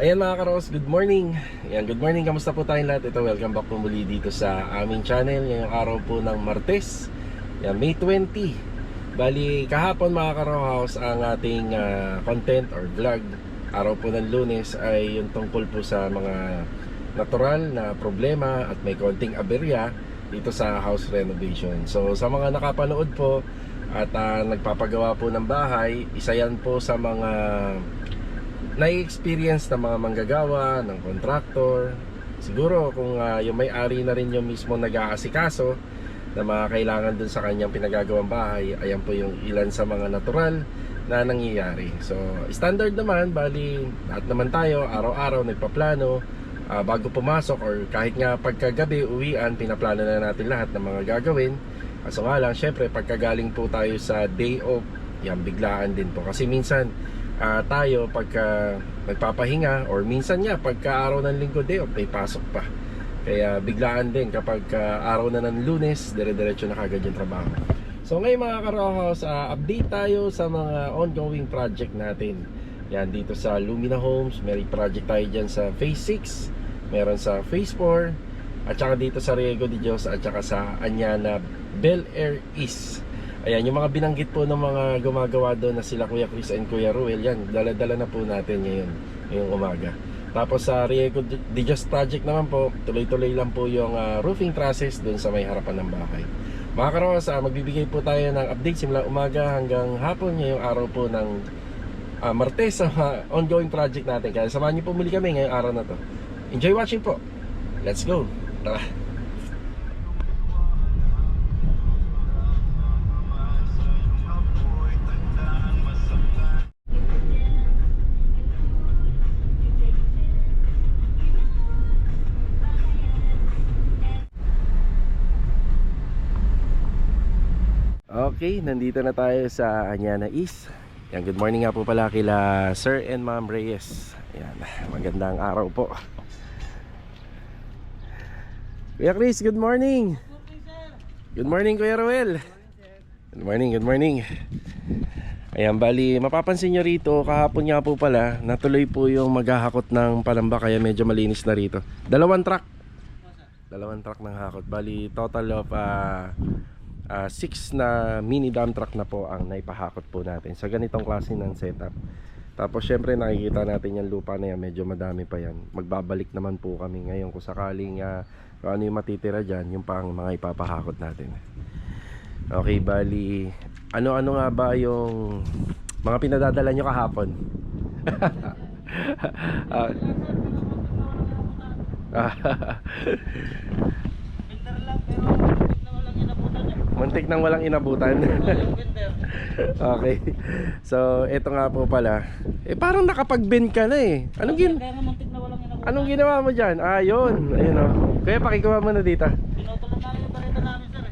Ayan mga karos, good morning. Ayan, good morning, kamusta po tayong lahat? Ito, welcome back po muli dito sa aming channel. Ngayong araw po ng Martes, ayan, May 20. Bali, kahapon mga karohaus, ang ating content or vlog, araw po ng Lunes, ay yung tungkol po sa mga natural na problema at may konting aberya dito sa house renovation. So sa mga nakapanood po at nagpapagawa po ng bahay, isa yan po sa mga na-experience ng mga manggagawa, ng contractor. Siguro kung yung may-ari na rin yung mismo nag-aasikaso na mga kailangan dun sa kanyang pinagagawang bahay, ayan po yung ilan sa mga natural na nangyayari. So standard naman, bali lahat naman tayo araw-araw nagpaplano bago pumasok, or kahit nga pagkagabi uwian, pinaplano na natin lahat ng mga gagawin. Kaso nga lang, syempre pagkagaling po tayo sa day off, yan, biglaan din po. Kasi minsan tayo pagka nagpapahinga, or minsan nga pagka araw ng linggo day off, may pasok pa. Kaya biglaan din kapag araw na ng Lunes, dire-diretso na kagad yung trabaho. So ngayon mga karohaus, update tayo sa mga ongoing project natin. Yan, dito sa Lumina Homes, may project tayo dyan sa Phase 6, meron sa Phase 4, at saka dito sa Riego de Dios, at saka sa Anyana Bel Air East. Ayan, yung mga binanggit po ng mga gumagawa doon na sila Kuya Chris and Kuya Ruel, yan, dala-dala na po natin ngayon, ngayong umaga. Tapos sa Riego de Dios project naman po, tuloy-tuloy lang po yung roofing process doon sa may harapan ng bahay. Mga karos, magbibigay po tayo ng update simula umaga hanggang hapon ngayong araw po ng Martes sa ongoing project natin. Kaya samahan niyo po muli kami ngayong araw na to. Enjoy watching po. Let's go. Tara. Okay, nandito na tayo sa Anyana East. Yan, good morning nga po pala kila Sir and Ma'am Reyes. Yan, magandang araw po. Kuya Chris, good morning. Good morning Kuya Ruel. Good morning, good morning. Ayan, bali mapapansin nyo rito, kahapon nga po pala natuloy po yung maghahakot ng palamba, kaya medyo malinis na rito. Dalawang truck ng hakot. Bali total of 6 na mini dump truck na po ang naipahakot po natin sa ganitong klase ng setup. Tapos syempre nakikita natin yung lupa na yan, medyo madami pa yan. Magbabalik naman po kami ngayon kung sakaling kung ano yung matitira dyan, yung pang mga ipapahakot natin. Okay, bali ano-ano nga ba yung mga pinadadala nyo kahapon? Muntik nang walang inabutan. Okay. So, ito nga po pala. Parang nakapag-bend ka na eh. Anong ginawa mo dyan? Yun. Ayun o. Kaya pakikuha mo na dito. Pinutulan namin yung bareta namin, sir.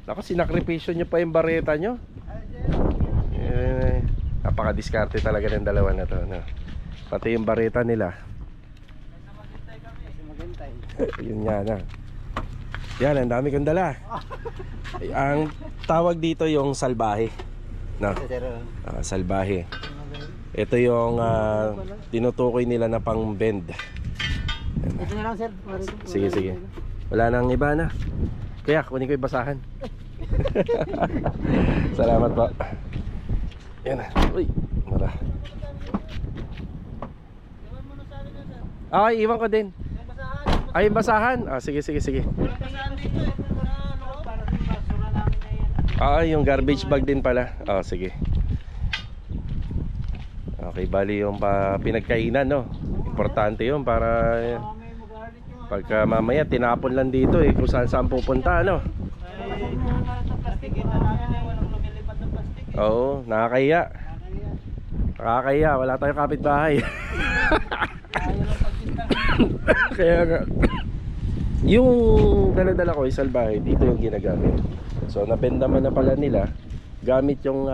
Naku, sinakripisyo nyo pa yung bareta nyo. Napaka-diskarte talaga ng dalawa na to, no? Pati yung bareta nila. Yun nga na. Yan, ang dami kong dala. Ang tawag dito yung salbahe, no? Salbahe. Ito yung tinutukoy nila na pang bend. Ito na lang, sir. Sige, sige. Wala nang iba na. Kaya kunin ko yung basahan. Salamat po. Yan na. Uy, mara. Ay, iwan ko din. Ay, yung basahan. Sige, sige, sige. Yung garbage bag din pala. Sige. Okay, bali yung pinagkainan, no? Importante yun para pagka mamaya tinapon lang dito kung saan pupunta, no? Oo, nakakahiya. Nakakahiya, wala tayong kapitbahay. Kaya nga, yung dala-dala ko salbahe, dito yung ginagamit. So nabendaman na pala nila gamit yung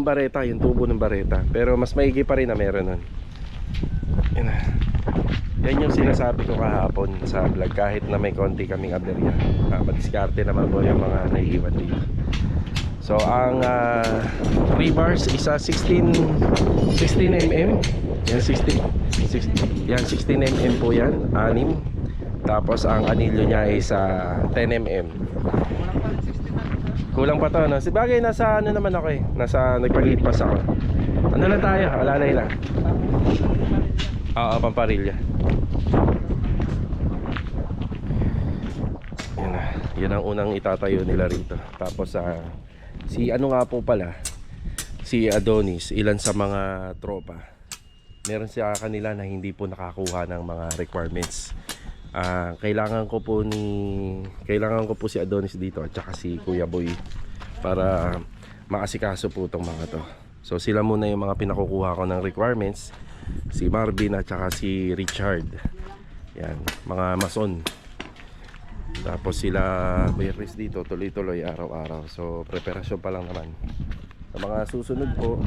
bareta, yung tubo ng bareta. Pero mas maigi pa rin na meron nun. Yan yung sinasabi ko kahapon sa vlog, kahit na may konti kaming aberya, madiskarte naman po yung mga naiiwan dito. So ang rebars isa 16 mm. Yan 16 mm po yan, 6. Tapos ang anilyo niya ay sa 10 mm. Kulang pa to, no? Sabagay nasa ano naman ako eh. Nasa nagpaglipas ako. Ano lang tayo? Alalay lang. Oo, pamparilya. Yan na. Yan ang unang itatayo nila rito. Tapos si ano nga po pala, si Adonis, ilan sa mga tropa, meron siya kanila na hindi po nakakuha ng mga requirements. Kailangan ko po si Adonis dito at saka si Kuya Boy para maasikaso po itong mga to. So sila muna yung mga pinakukuha ko ng requirements, si Marvin at saka si Richard. Yan, mga mason. Tapos sila Beatrice dito tuloy-tuloy araw-araw. So preparasyon pa lang naman. Sa mga susunod po,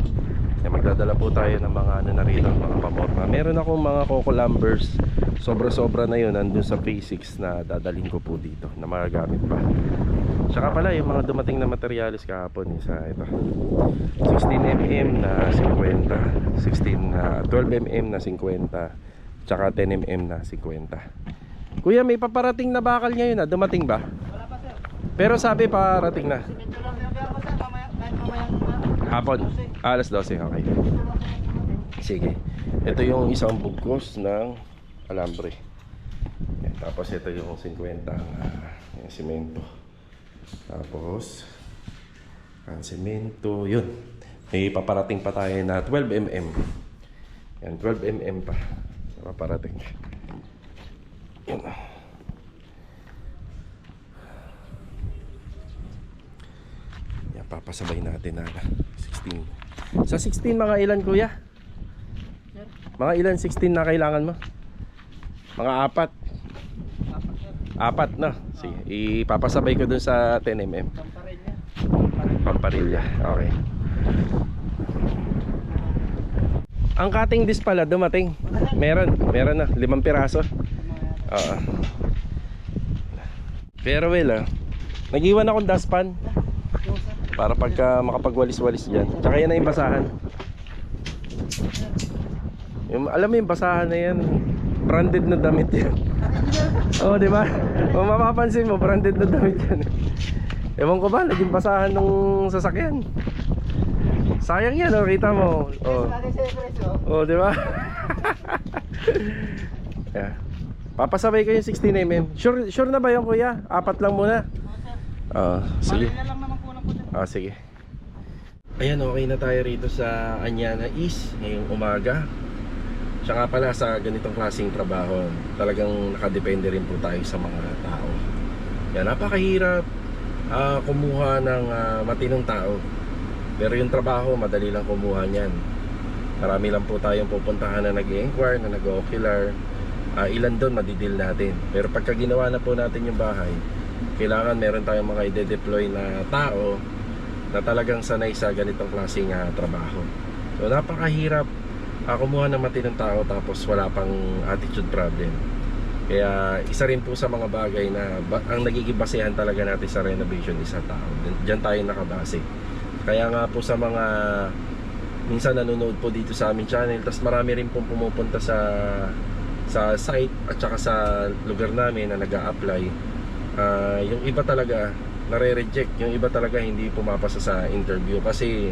magdadala po tayo ng mga ano na rito, mga pamorma. Meron akong mga coco lumbers, sobra-sobra na yun nandun sa phase 6 na dadalhin ko po dito na magagamit pa. Tsaka pala yung mga dumating na materialis kahapon, isa ito 16mm na 50, 12mm na 50, tsaka 10mm na 50. Kuya, may paparating na bakal ngayon na dumating ba? Wala pa sir. Pero sabi parating na Medyo lang sinabihan ko sir, mamaya, kahit mamayang hapon, alas 12, okay. Sige, ito yung isang bugkos ng alambre. Yan, tapos ito yung 50 yung semento. Tapos ang semento, yun. May paparating pa tayo na 12mm. Yan, 12mm pa paparating. Yan. Yan, papasabay natin na 16. Sa 16 mga ilan kuya? Mga ilan 16 na kailangan mo? Mga 4. 4 no? Sige, ipapasabay ko dun sa 10mm. pamparilya. Pamparilya, okay. Ang cutting disc pala dumating. Meron na, 5 piraso. Oo. Pero well nag-iwan akong dustpan para pagka makapagwalis-walis dyan. Tsaka yan na yung basahan. Alam mo yung basahan na yan, branded na damit yan. Oo, di ba? Kung mapapansin mo, branded na damit yan. Ewan ko ba, naging basahan ng sasakyan. Sayang yan, oh, kita mo. Oh, di ba? Yeah. Papasabay ko yung 16mm. Sure na ba yung kuya? 4 lang muna. Sige. Parilya lang naman po lang po sir. Sige. Ayan, okay na tayo rito sa Anyana East ngayong umaga. Tsaka pala sa ganitong klaseng trabaho, talagang nakadepende rin po tayo sa mga tao. Yan, napakahirap kumuha ng matinong tao. Pero yung trabaho, madali lang kumuha niyan. Marami lang po tayong pupuntahan na nag-i-inquire, na nag-ocular. Ilan doon madidil natin. Pero pagka ginawa na po natin yung bahay, kailangan meron tayong mga ide-deploy na tao na talagang sanay sa ganitong klaseng trabaho. So napakahirap kumuha ng matinong tao tapos wala pang attitude problem. Kaya isa rin po sa mga bagay na ang nagiging basehan talaga natin sa renovation is sa tao. Diyan tayo nakabase. Kaya nga po sa mga minsan nanonood po dito sa aming channel, tas marami rin pong pumupunta sa site at saka sa lugar namin na nag-a-apply. Yung iba talaga nare-reject, yung iba talaga hindi pumapasa sa interview kasi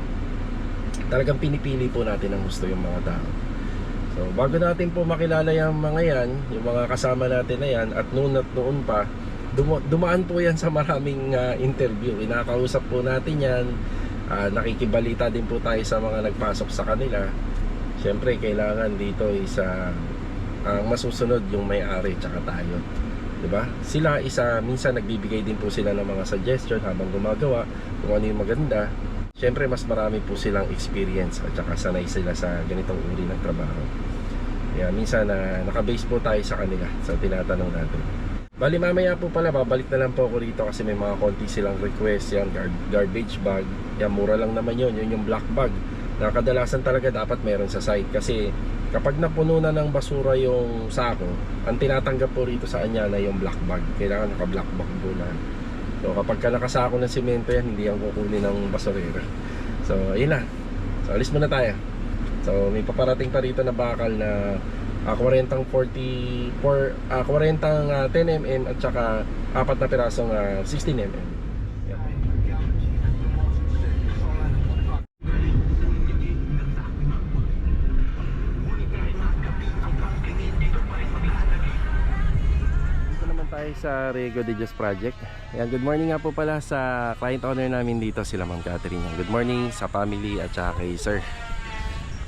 talagang pinipili po natin ang gusto yung mga tao. So bago natin po makilala yung mga yan, yung mga kasama natin na yan, at noon pa dumaan po yan sa maraming interview. Inakausap po natin yan, nakikibalita din po tayo sa mga nagpasok sa kanila. Siyempre kailangan dito isa ang masusunod yung may-ari tsaka tayo, diba? Sila minsan nagbibigay din po sila ng mga suggestion habang gumagawa kung ano yung maganda. Siyempre mas marami po silang experience at saka sanay sila sa ganitong uri ng trabaho. Kaya minsan nakabase po tayo sa kanila sa tinatanong natin. Bali mamaya po pala babalik na lang po ako rito kasi may mga konti silang request. Yan, garbage bag. Yan, mura lang naman yun yung black bag na kadalasan talaga dapat meron sa site. Kasi kapag napuno na ng basura yung sako, ang tinatanggap po rito sa Anyana yung black bag. Kailangan naka black bag po na So kapag ka nakasako ng simento yan, hindi yan kukunin ng basurero. So ayun na. So alis muna tayo. So may paparating pa rito na bakal na 40 10mm at saka 4 na pirasong 16mm. Tayo sa Riego de Dios Project. Ayan, good morning nga po pala sa client owner namin dito, sila Ma'am Catherine. Good morning sa family at saka kay Sir.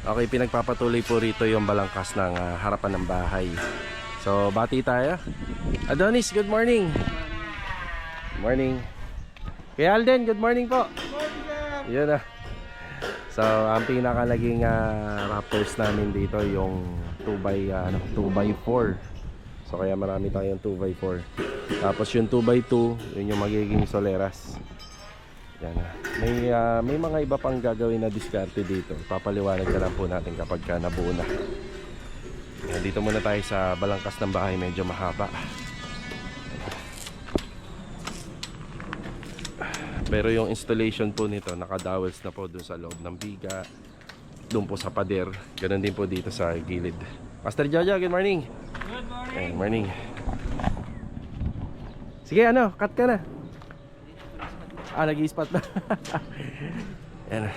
Okay, pinagpapatuloy po rito yung balangkas ng harapan ng bahay. So, bati tayo. Adonis, good morning. Good morning. Kay Alden, good morning po. Good morning, sir. Yun na. So, ang pinakalaging wrappers namin dito yung 2x4. So kaya marami tayong 2x4. Tapos yung 2x2, yun yung magiging soleras. Yan na. May mga iba pang gagawin na diskarte dito. Papaliwanag na lang po natin kapag nabuo na. Yan, dito muna tayo sa balangkas ng bahay, medyo mahaba. Pero yung installation po nito, nakadowels na po dun sa loob ng biga, dun po sa pader. Ganun din po dito sa gilid. Master Jojo, good morning. Good morning. Good morning. Sige, cut ka na. Nag-i-spot na. Yan na.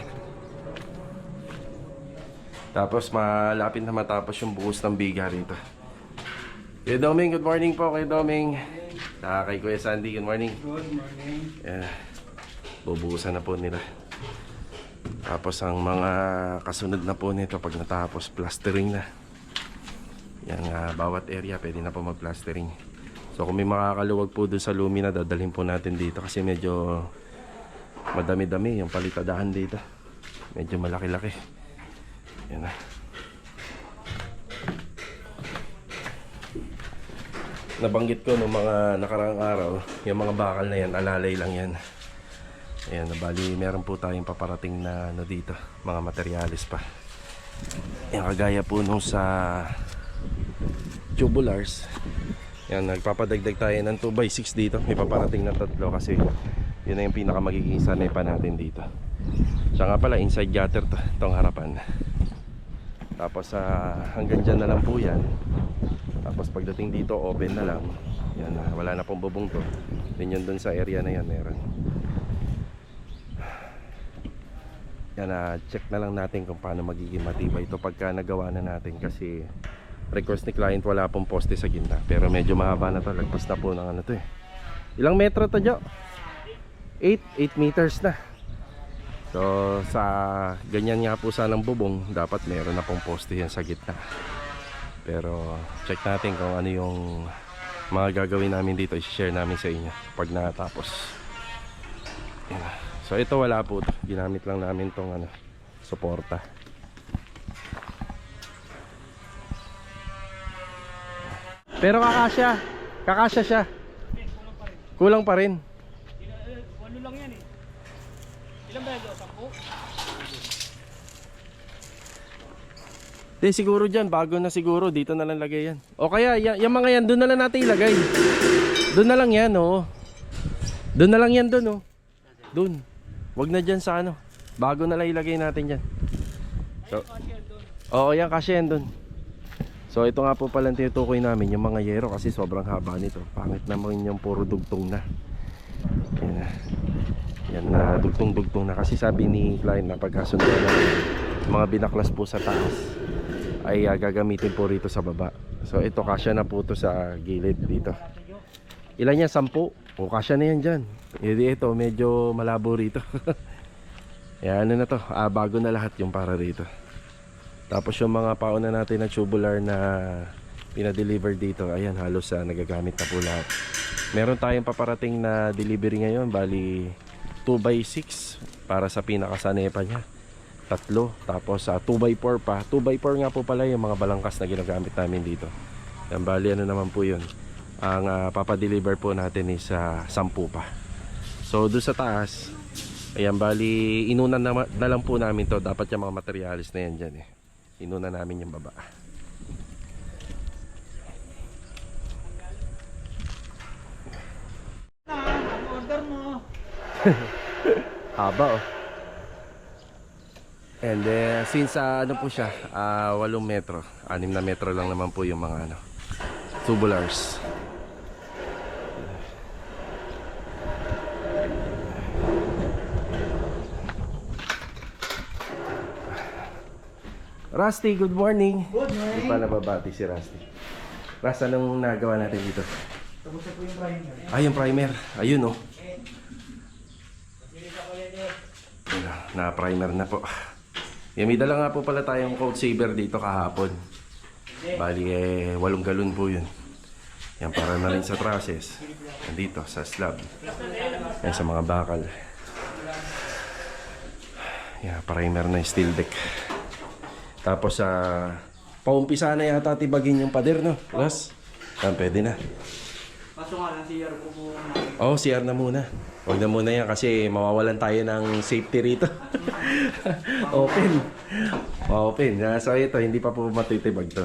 Tapos malapit na matapos yung buhos ng biga rito. Kuya Doming, good morning po kay Doming. Kay Kuya Sandy, good morning. Good morning. Yan. Bubuhusan na po nila. Tapos ang mga kasunod na po nito pag natapos, plastering na. Yan, bawat area pwede na po mag-plastering. So kung may makakaluwag po doon sa lumina, dadalhin po natin dito kasi medyo madami-dami yung palitadahan dito. Medyo malaki-laki. Yan na. Nabanggit ko noong mga nakaraang araw, yung mga bakal na yan, alalay lang yan. Ayan, bali meron po tayong paparating na dito, mga materialis pa. Yan, kagaya po nung sa tubulars. Yan, nagpapadagdag tayo ng 2x6 dito. May paparating na 3 kasi yun na yung pinaka magiging sanay pa natin dito. Siya nga pala, inside gutter to, itong harapan. Tapos hanggang dyan na lang po yan. Tapos pagdating dito, open na lang. Yan, wala na pong bubong to. Din yun dun sa area na yan meron. Yan, check na lang natin kung paano magiging matibay ito pagka nagawa na natin kasi request ni client wala pong poste sa gitna. Pero medyo mahaba na to, lagpas na po ng to eh. Ilang metro to, Jo? 8 meters na. So sa ganyan nga po sanang bubong, dapat meron na pong poste yan sa gitna. Pero check natin kung ano yung mga gagawin namin dito, i-share namin sa inyo pag natapos. Yan. So ito wala po, ginamit lang namin tong suporta. Pero kakasya siya. Kulang pa rin. Walo lang yan eh. Ilan ba ito? 10? Siguro dyan, bago na siguro, dito na lang lagay yan. O kaya, yung mga yan, doon na lang natin ilagay. Doon na lang yan, oh. Doon na lang yan, doon, oh. Doon. Wag na dyan sa bago na lang ilagay natin dyan. So, oo, yan, kasya yan doon. So ito nga po pala tinutukoy namin yung mga yero kasi sobrang haba nito. Pangit naman yung puro dugtong na. Yan na dugtong-dugtong na kasi sabi ni client na pagkasundo na mga binaklas po sa taas ay gagamitin po rito sa baba. So ito kasya na po to sa gilid dito. Ilan yan? 10? O kasya na yan dyan. Ito medyo malabo rito. Yan na to. Bago na lahat yung para rito. Tapos yung mga pauna natin na tubular na pinadeliver dito, ayan, halos nagagamit na po lahat. Meron tayong paparating na delivery ngayon, bali 2x6 para sa pinakasanepa niya, 3. Tapos 2x4 pa. 2x4 nga po pala yung mga balangkas na ginagamit namin dito. Yan, bali naman po yun. Ang papadeliver po natin is 10 pa. So doon sa taas, ayan, bali inunan na lang po namin to. Dapat yung mga materialis na yan dyan eh. Inuna namin yung baba. Ang order mo. Haba oh. And then since ano po siya, 8 metro, 6 na metro lang naman po yung mga ano, tubulars. Rusty, good morning. Good morning. Hindi pa nababati si Rusty. Ras, anong nagawa natin dito? Tapos na po yung primer. Yung primer. Ayun oh. Na-primer na po. May dala nga po pala tayong coat saver dito kahapon. Bali 8 galon po yun. Yan para na rin sa trusses. Nandito sa slab. Yan sa mga bakal. Yan, primer na yung steel deck. Tapos paumpisa na yata tibagin yung pader, no? Ras? Pwede na. Kaso nga lang, CR po po. Oo, CR na muna. Huwag na muna yan kasi mawawalan tayo ng safety rito. Open. Open. So ito, hindi pa po matitibag to.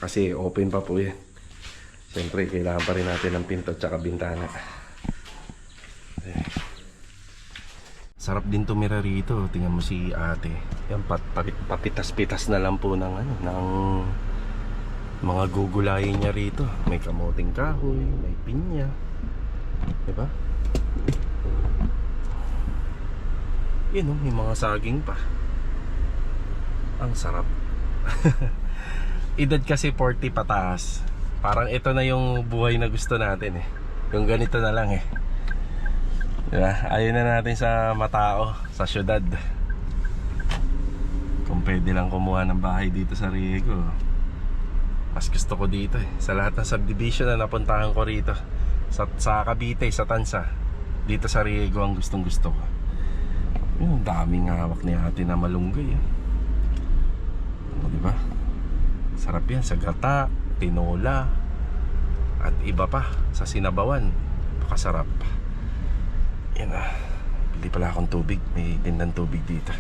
Kasi open pa po yan. Siyempre, kailangan pa rin natin ng pinto at saka bintana. Sarap din tumira rito. Tingnan mo si ate. Yan, papitas-pitas na lang po ng, ng mga gugulayin niya rito. May kamoting kahoy, may pinya. Diba? Yun oh, may mga saging pa. Ang sarap. Edad kasi 40 pataas. Parang ito na yung buhay na gusto natin eh. Yung ganito na lang eh. Diba? Ayaw na natin sa matao, sa syudad. Kung pwede lang kumuha ng bahay dito sa Riego, mas gusto ko dito eh. Sa lahat ng subdivision na napuntahan ko rito, sa Cavite, sa Tansa, dito sa Riego ang gustong gusto ko. Yung daming hawak ni ate na malunggay eh. Diba? Sarap yan sa gata, tinola, at iba pa sa sinabawan. Pakasarap. Yan na. Bili pala akong tubig. May tindang tubig dito.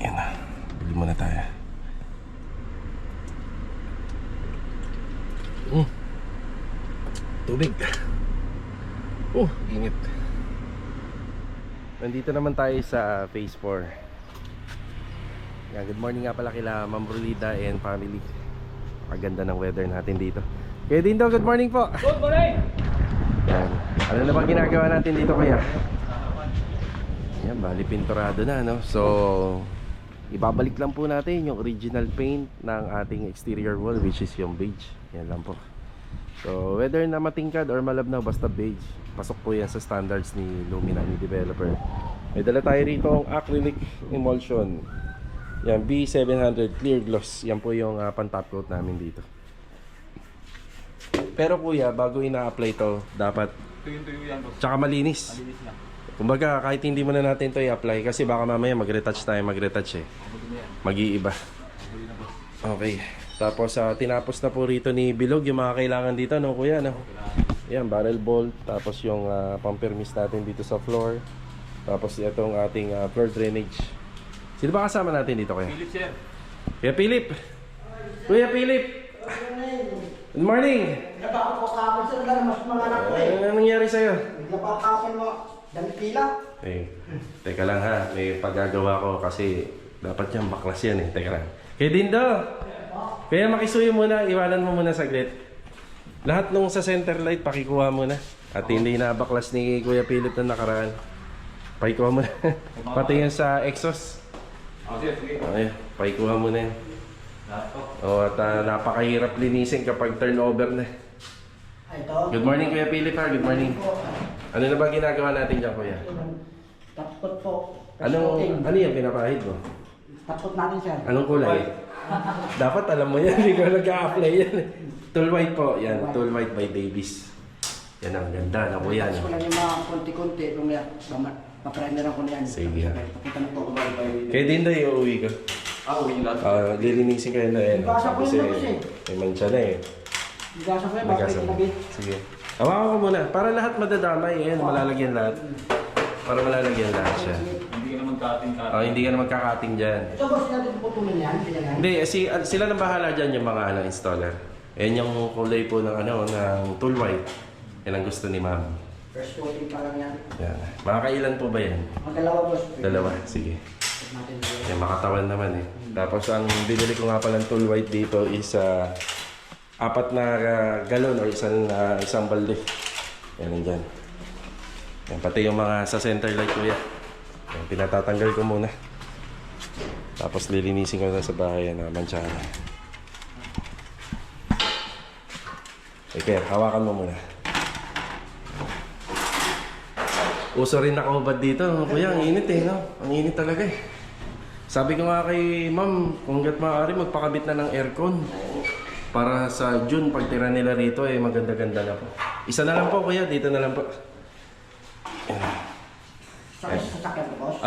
Yan na. Bili muna tayo. Tubig. Init. Nandito naman tayo sa phase 4. Yan, good morning nga pala kila Ma'am Brulida and family. Maganda ng weather natin dito. Kaya din daw, good morning po. Good morning! Yan. Ano na bang ginagawa natin dito kaya? Yan, bali pinturado na, no? So, ibabalik lang po natin yung original paint ng ating exterior wall, which is yung beige. Yan lang po. So, whether na matingkad or malabnaw, basta beige, pasok po yan sa standards ni Lumina, ni developer. May dala tayo rito ang acrylic emulsion. Yan, B700 clear gloss. Yan po yung pan-top coat namin dito. Pero kuya, bago ina-apply to, dapat Tuyo-tuyo yan, boss. tsaka malinis. Malinis lang. Kumbaga, kahit hindi mo na natin to i-apply, kasi baka mamaya mag-retouch tayo, mag-retouch eh. Mag-iiba. Okay. Tapos tinapos na po rito ni Bilog yung mga kailangan dito, no kuya, no? Yan, barrel bolt. Tapos yung pumper mist natin dito sa floor. Tapos itong ating floor drainage. Sino ba kasama natin dito kuya? Philip, sir. Kuya Philip! Kuya Philip! Good morning! Napa ako kapon sir, dahil mas mga anak ko eh. Ano nangyari sa'yo? Napa kapon mo, dami pila. Teka lang ha, may paggagawa ko kasi dapat yan, baklas yan eh. Teka lang. Kaya Dindo! Kaya makisuyo muna, iwanan mo muna saglit. Lahat nung sa center light, pakikuha muna. At hindi na baklas ni Kuya Philip na nakaraan. Pakikuha muna. Pati yan sa exhaust. Sige. Okay, pakikuha muna yan. At napakahirap linisin kapag turnover na. Ito. Good morning Kuya Philip ha, good morning. Ano na ba ginagawa natin dyan Kuya? Tapot po. Ano yung pinapahid mo? Tapot natin sir. Anong kulay? Dapat alam mo yan, hindi ko nag-a-apply yan. Tool white po, yan. Tool white by Davis. Yan ang ganda na po yan. Tapos ko lang yung mga konti-konti. Kung paprimeran ko na yan. Sige ha. Papunta na po. Kaya din daw iuwi ko. Uwi lang. Lilinisin kayo na yan. Basa ko yun kasi. May mancha na eh. Bigasa ko yun, bakit Nagkasama. kinabit? Sige. Hawakan ko muna. Para lahat madadamay. Ayan, malalagyan lahat. Para malalagyan lahat siya. Hindi ka naman cutting-cutting. Hindi ka na magkakating dyan. Ito boss, natin puputulin yan. Pinagahan. Hindi, sila nang bahala dyan yung mga installer. Ayan yung kulay po ng, ng tool white. Yan ang gusto ni ma'am. First coating pa lang yan. Yan. Makakailan po ba yan? Magdalawa boss. Dalawa. Sige. Check natin dalawa. Yan, makatawan naman eh. Tapos ang binili ko nga palang tool white dito is 4 na galon o isang balde. Yan, nandyan. Yan, pati yung mga sa center light ko yan. Yan, pinatatanggal ko muna. Tapos lilinisin ko na sa bahay na manchahan. Okay, hawakan mo muna. Uso rin nakahubad dito. Kuya, ang init eh, no? Ang init talaga eh. Sabi ko nga kay ma'am, kung hanggat maaari, magpakabit na ng aircon. Para sa June, pagtira nila rito, eh, maganda-ganda na po. Isa na lang po, kuya. Dito na lang po. Sa sasakyan ko boss.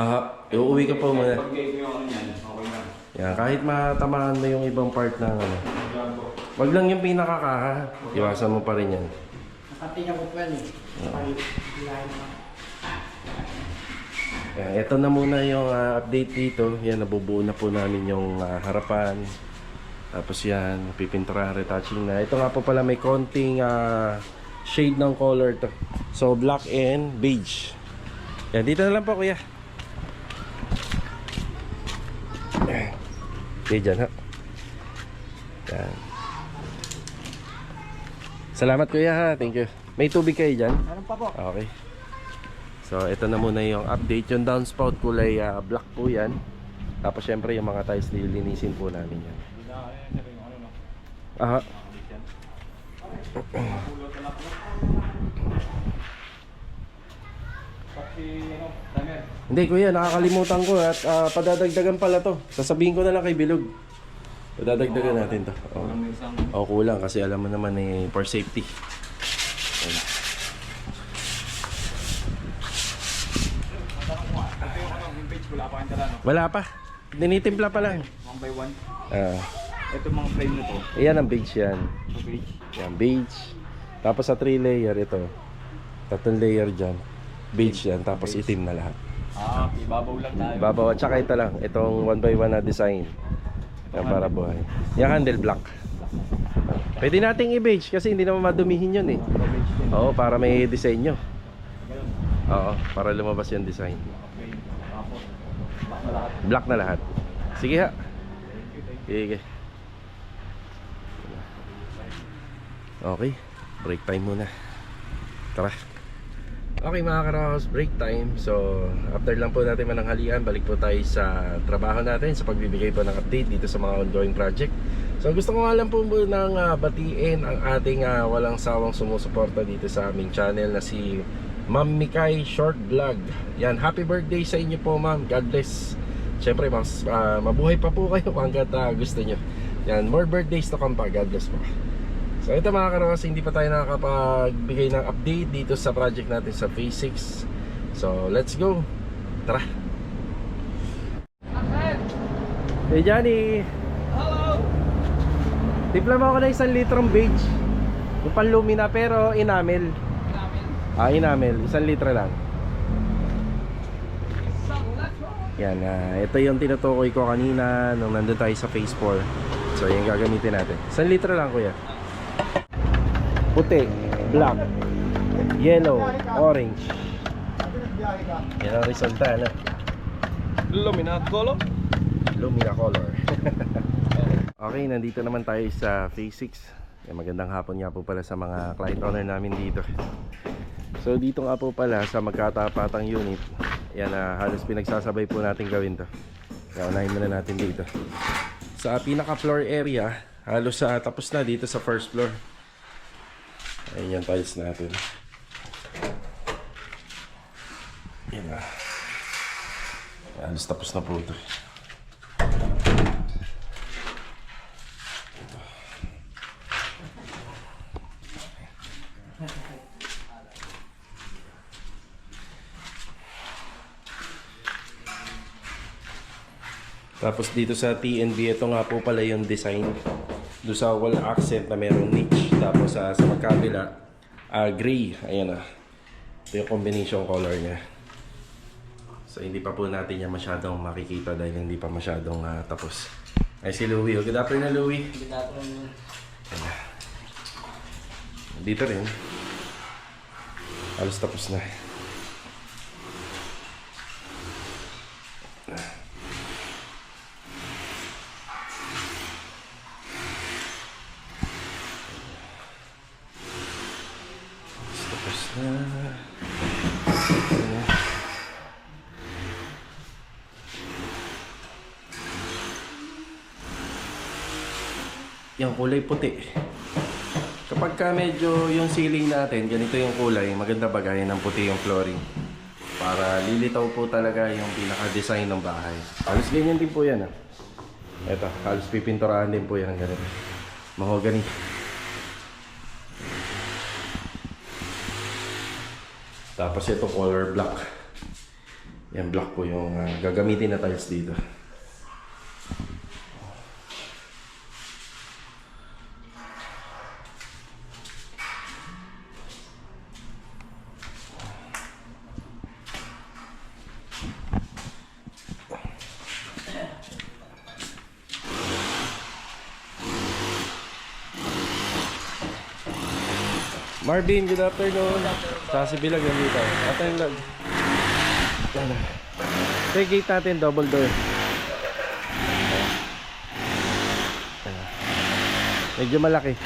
Iuwi ka po muna. Pag-game yung ano yan, okay na. Yan, kahit matamaan mo yung ibang part ng ano. Wag lang yung pinakakaha. Iwasan mo pa rin yan. Nakatingin ko pa yan eh. Pag-ilahin mo. Yan, ito na muna yung update dito. Yan, nabubuo na po namin yung harapan. Tapos yan, pipinturahan, retouching na. Ito nga po pala may konting shade ng color to. So, black and beige. Yan, dito na lang po kuya. Yan. Okay, dyan ha. Yan. Salamat kuya ha, thank you. May tubig kayo dyan? Meron pa po. Okay. So, ito na muna yung update. Yung downspout kulay black po yan. Tapos syempre yung mga tiles nililinisin po namin yan. Aha. Hindi kuya, nakakalimutan ko at padadagdagan pala to. Sasabihin ko na lang kay Bilog. Padadagdagan natin to. Oh, kulang kasi alam mo naman eh, for safety. Ayan. Wala pa kayong tala, no? Wala pa. Tinitimpla pa lang. 1 by 1. Ah. Ito mga frame nito. Ayan ang beige yan. Okay. Yan, beige. Tapos sa 3 layer ito. 3 layer dyan. Beige yan. Tapos itim na lahat. Ibabaw lang tayo. Babaw. At saka ito lang. Itong 1 by 1 na design. Yan para buhay. Yung handle black. Pwede nating i-beige kasi hindi naman madumihin yun eh. Oo, para may disenyo. Oo, para lumabas yung design. Okay. Tapos, black na lahat. Black na lahat. Sige ha. Sige. Okay, break time muna. Tara. Okay mga karos, break time. So, after lang po natin mananghalian, balik po tayo sa trabaho natin sa pagbibigay po ng update dito sa mga ongoing project. So, gusto ko nga lang po munang batiin ang ating walang sawang sumusuporta dito sa aming channel na si Ma'am Mikay Short Vlog. Yan, happy birthday sa inyo po ma'am. God bless. Siyempre, mas mabuhay pa po kayo hanggat gusto nyo. Yan, more birthdays to come pa. God bless po. So ito mga karos, hindi pa tayo nakakapagbigay ng update dito sa project natin sa Phase 6. So let's go. Tara. Hey Johnny. Hello! Timpla mo ako ng 1 litrong beige. Yung panlumina pero enamel. Enamel, 1 litro lang. Yan, ito yung tinutukoy ko kanina nung nandun tayo sa Phase 4. So yung gagamitin natin. 1 litro lang kuya. Puti, black, yellow, orange. Yan ang resulta na. Lumina color? Lumina color. Okay, nandito naman tayo sa Phase 6. Magandang hapon nga po pala sa mga client owner namin dito. So dito nga po pala sa magkatapatang unit. Yan, halos pinagsasabay po natin gawin to. Kaunahin muna natin dito. Sa pinaka floor area, halos tapos na dito sa first floor. Ayan yung tiles natin. Yan na. Halos tapos na po ito. Tapos dito sa TNB, ito nga po pala yung design. Doon sa wall accent na merong niche. Tapos sa magkabila, gray. Ayan na. Ito yung combination color niya. So hindi pa po natin yan masyadong makikita dahil hindi pa masyadong tapos. Ay si Louie. Good afternoon Louie. Good afternoon. Dito rin. Halos tapos na. Tapos na. Yung kulay puti. Kapag ka medyo yung ceiling natin, ganito yung kulay, maganda bagayan ng puti yung flooring. Para lilitaw po talaga yung pinaka-design ng bahay. Halos ganyan din po yan. Ito, halos pipinturahan din po yan ng ganito. Mahogany. Tapos ito color black. Yan black po yung gagamitin na tiles dito. Marvin, good afternoon. Sa si Bilag yan dito. Ata yung lag. Ito yung gate natin, double door. Medyo malaki.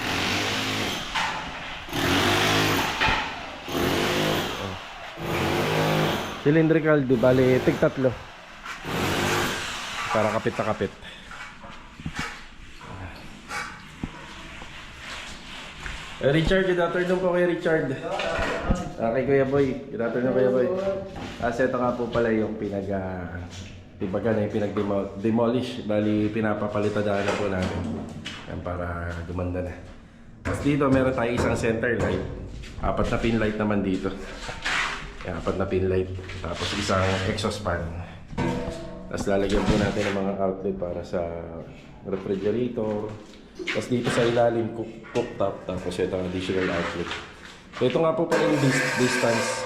Cylindrical, di bali, tig tatlo. Para kapit na kapit. Richard, good afternoon po kay Richard. Kay Kuya Boy, good afternoon Kuya Boy. Kasi ito nga po pala yung tibaga na yung pinag-demolish. Bali, pinapapalitadaan na po natin. Yan, para gumanda na. Tapos dito, meron tayo isang center light. 4 na pin light naman dito. Yan, 4 na pin light. Tapos isang exhaust fan. Tapos lalagyan po natin ng mga outlet para sa refrigerator. Tapos dito sa ilalim, cooktop. Tapos ito ang additional outlet. So ito nga po pala yung distance.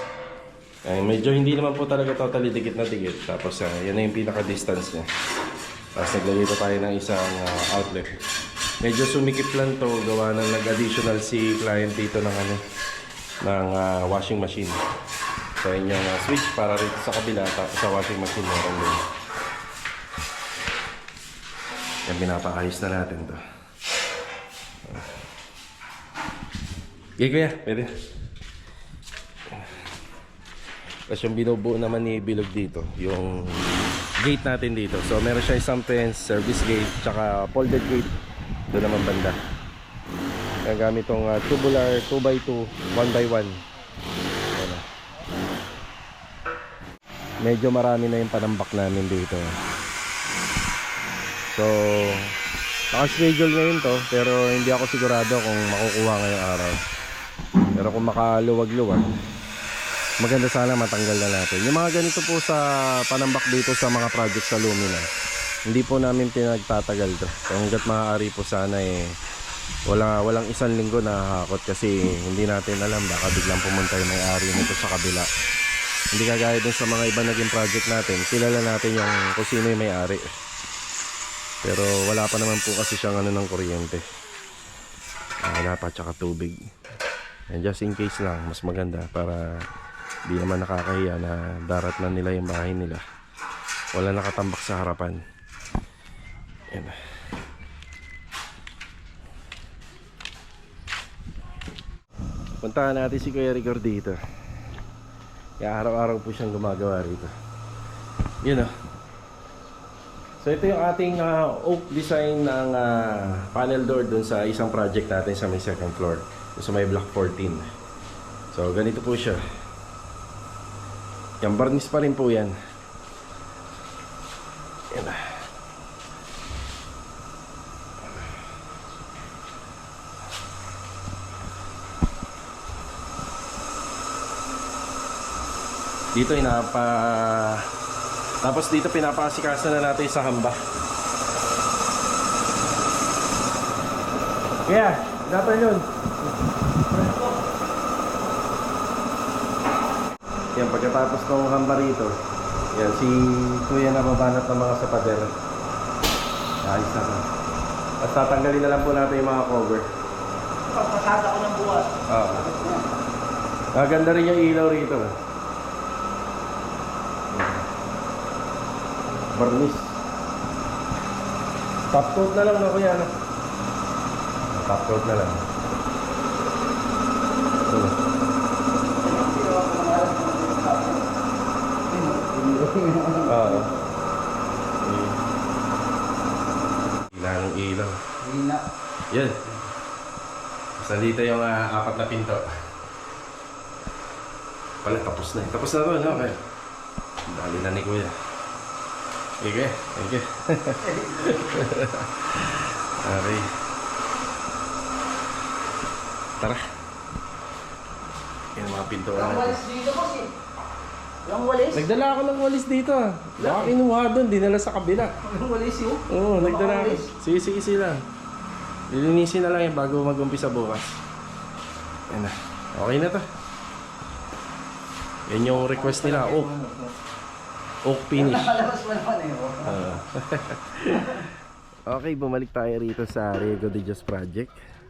Medyo hindi naman po talaga totally dikit na dikit. Tapos yan na yung pinaka-distance niya. Tapos naglagay pa tayo ng isang outlet. Medyo sumikip lang to, gawa ng nag-additional si client dito ng washing machine. So yun yung switch para rito sa kabila, tapos sa washing machine meron din. Yan, pinapaayos na natin to. Okay kuya, pwede. Tapos yung binubuo naman ni Bilog dito, yung gate natin dito. So meron siya isang fence, service gate, tsaka folded gate. Doon naman banda. Kaya gamit tong tubular 2x2, 1x1. Medyo marami na yung panambak namin dito. So naka-schedule ngayon to, pero hindi ako sigurado kung makukuha ngayong araw. Pero kung makaluwag-luwag, maganda sana matanggal na natin. Yung mga ganito po sa panambak dito sa mga project sa Lumina, hindi po namin pinagtatagal to. So hanggat maaari po sana walang isang linggo na hakot kasi hindi natin alam, baka biglang pumunta yung may-ari nito sa kabila. Hindi kagaya dun sa mga iba naging project natin, kilala natin yung kung sino yung may-ari. Pero wala pa naman po kasi siyang ng kuryente. Wala pa, tsaka tubig. And just in case lang, mas maganda para di naman nakakahiya na darat na nila yung bahay nila. Wala nakatambak sa harapan. Yan. Puntahan natin si Kuya Rigor dito. Kaya araw-araw po siyang gumagawa rito. Yun o. So ito yung ating oak design ng panel door dun sa isang project natin sa may second floor. Sa may block 14. So ganito po siya. Yung varnish pa rin po yan. Yan. Dito tapos dito pinapasikasan na natin sa hamba. Kaya, dapat yun. Yan, pagkatapos ng hamba rito, yan, si Kuya nababanat ng mga sapader. Ayos na to. At tatanggalin na lang po natin yung mga cover. Pagpasada ko ng buwas. Oo. Maganda rin yung ilaw rito. Barnis. Top coat na lang na kuya, no? Top coat na lang. Oo. Ilaw ng ilaw. Hina. Yan. Basta dito yung 4 na pinto. Pala, tapos na. Tapos na to, no? Okay. Dali na ni kuya. Okay. Okay. Okay. Tara. Yan ang mga pinto Walang natin. walis dito, boss eh. Walang walis? Nagdala ako ng walis dito ah. Baka kinuha doon, dinala sa kabila. Walang walis yun? Oo, nagdala ako. walis? Sige lang. Lilinisin na lang yan bago mag-umpisa bukas. Yan na. Okay na to. Yan yung request nila, oak finish. Nakalabas mo naman eh. Oh. Okay, bumalik tayo rito sa Riego de Dios Project.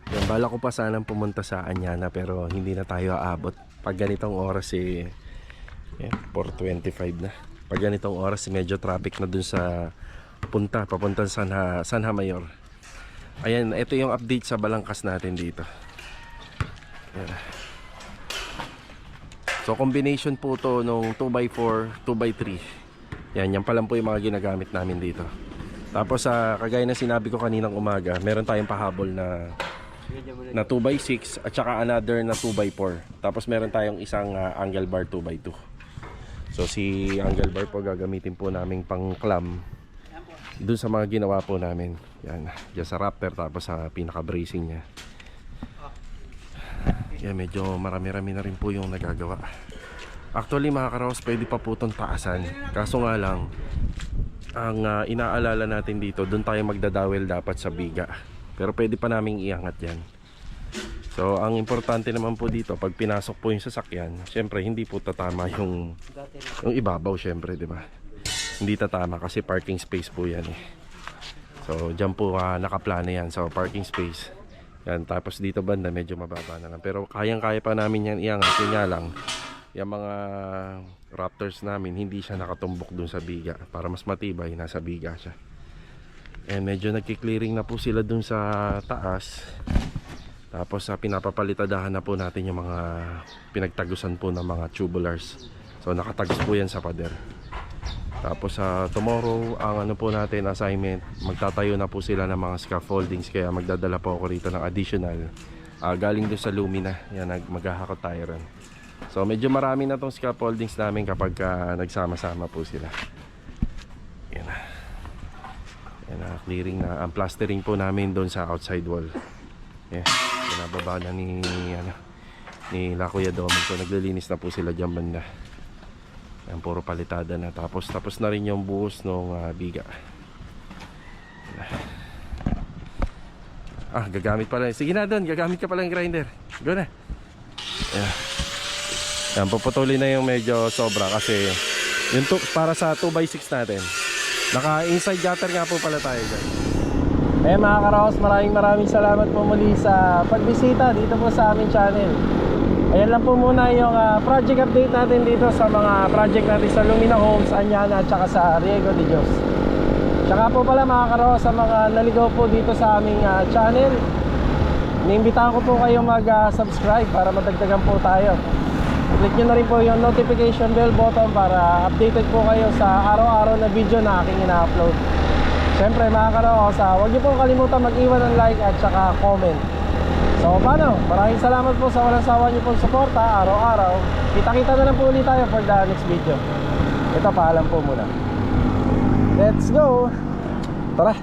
Yan, bala ko pa sanang pumunta sa Anyana pero hindi na tayo aabot. Pag ganitong oras 4:25 na. Pag ganitong oras medyo traffic na dun sa papuntang Sanha Mayor. Ayan, ito yung update sa Balangkas natin dito. Ayan. So combination po to nung 2x4, 2x3. Yan pa lang po yung mga ginagamit namin dito. Tapos kagaya na sinabi ko kaninang umaga, meron tayong pahabol na 2x6 at saka another na 2x4. Tapos meron tayong isang angle bar 2x2. So si angle bar po gagamitin po namin pang clamp dun sa mga ginawa po namin. Yan, dyan sa Raptor tapos sa pinaka bracing nya. Yan, medyo marami-rami na rin po yung nagagawa. Actually mga karaos, pwede pa po itong taasan. Kaso nga lang, ang inaalala natin dito, doon tayo magdadawel dapat sa biga. Pero pwede pa naming iangat yan. So ang importante naman po dito, pag pinasok po yung sasakyan, syempre hindi po tatama yung ibabaw, syempre, di ba? Hindi tatama kasi parking space po yan eh. So dyan po nakaplano yan, so parking space yan. Tapos dito banda medyo mababa na lang, pero kayang-kaya pa namin yan iangat. Yun nga lang, yung mga Raptors namin hindi siya nakatumbok dun sa biga. Para mas matibay, nasa biga siya. And medyo nagki-clearing na po sila dun sa taas. Tapos pinapapalitadahan na po natin yung mga pinagtagusan po ng mga tubulars. So nakatagos po yan sa pader. Tapos tomorrow ang ano po natin assignment, magtatayo na po sila ng mga scaffoldings. Kaya magdadala po ako rito ng additional galing doon sa Lumina. Yan, maghahakot tayo rin. So medyo marami na tong scaffoldings namin kapag nagsama-sama po sila. Yan na. Yan na, clearing na. Ang plastering po namin doon sa outside wall. Yan, binababa na ni La Kuya Doming. So naglilinis na po sila dyan banda. Yan, puro palitada na. Tapos na rin yung buhos ng biga. Gagamit pala. Sige na doon, gagamit ka pala ng grinder. Go na. Yan. Yan, puputulin na yung medyo sobra kasi yung para sa 2x6 natin. Naka inside gutter nga po pala tayo dyan. Mga karaos, maraming salamat po muli sa pagbisita dito po sa aming channel. Ayan lang po muna yung project update natin dito sa mga project natin sa Lumina Homes, Anyana at saka sa Riego de Dios. Tsaka po pala mga karaos, sa mga naligaw po dito sa aming channel, iniimbitahan ko po kayong mag-subscribe para madagdagan po tayo. Click nyo na rin po yung notification bell button para updated po kayo sa araw-araw na video na aking ina-upload. Siyempre mga karaos, huwag nyo po kalimutan mag-iwan ng like at saka comment. So paano? Maraming salamat po sa walang sawa nyo pong suporta araw-araw. Kita-kita na lang po ulit tayo for the next video. Ito, paalam po muna. Let's go! Tara!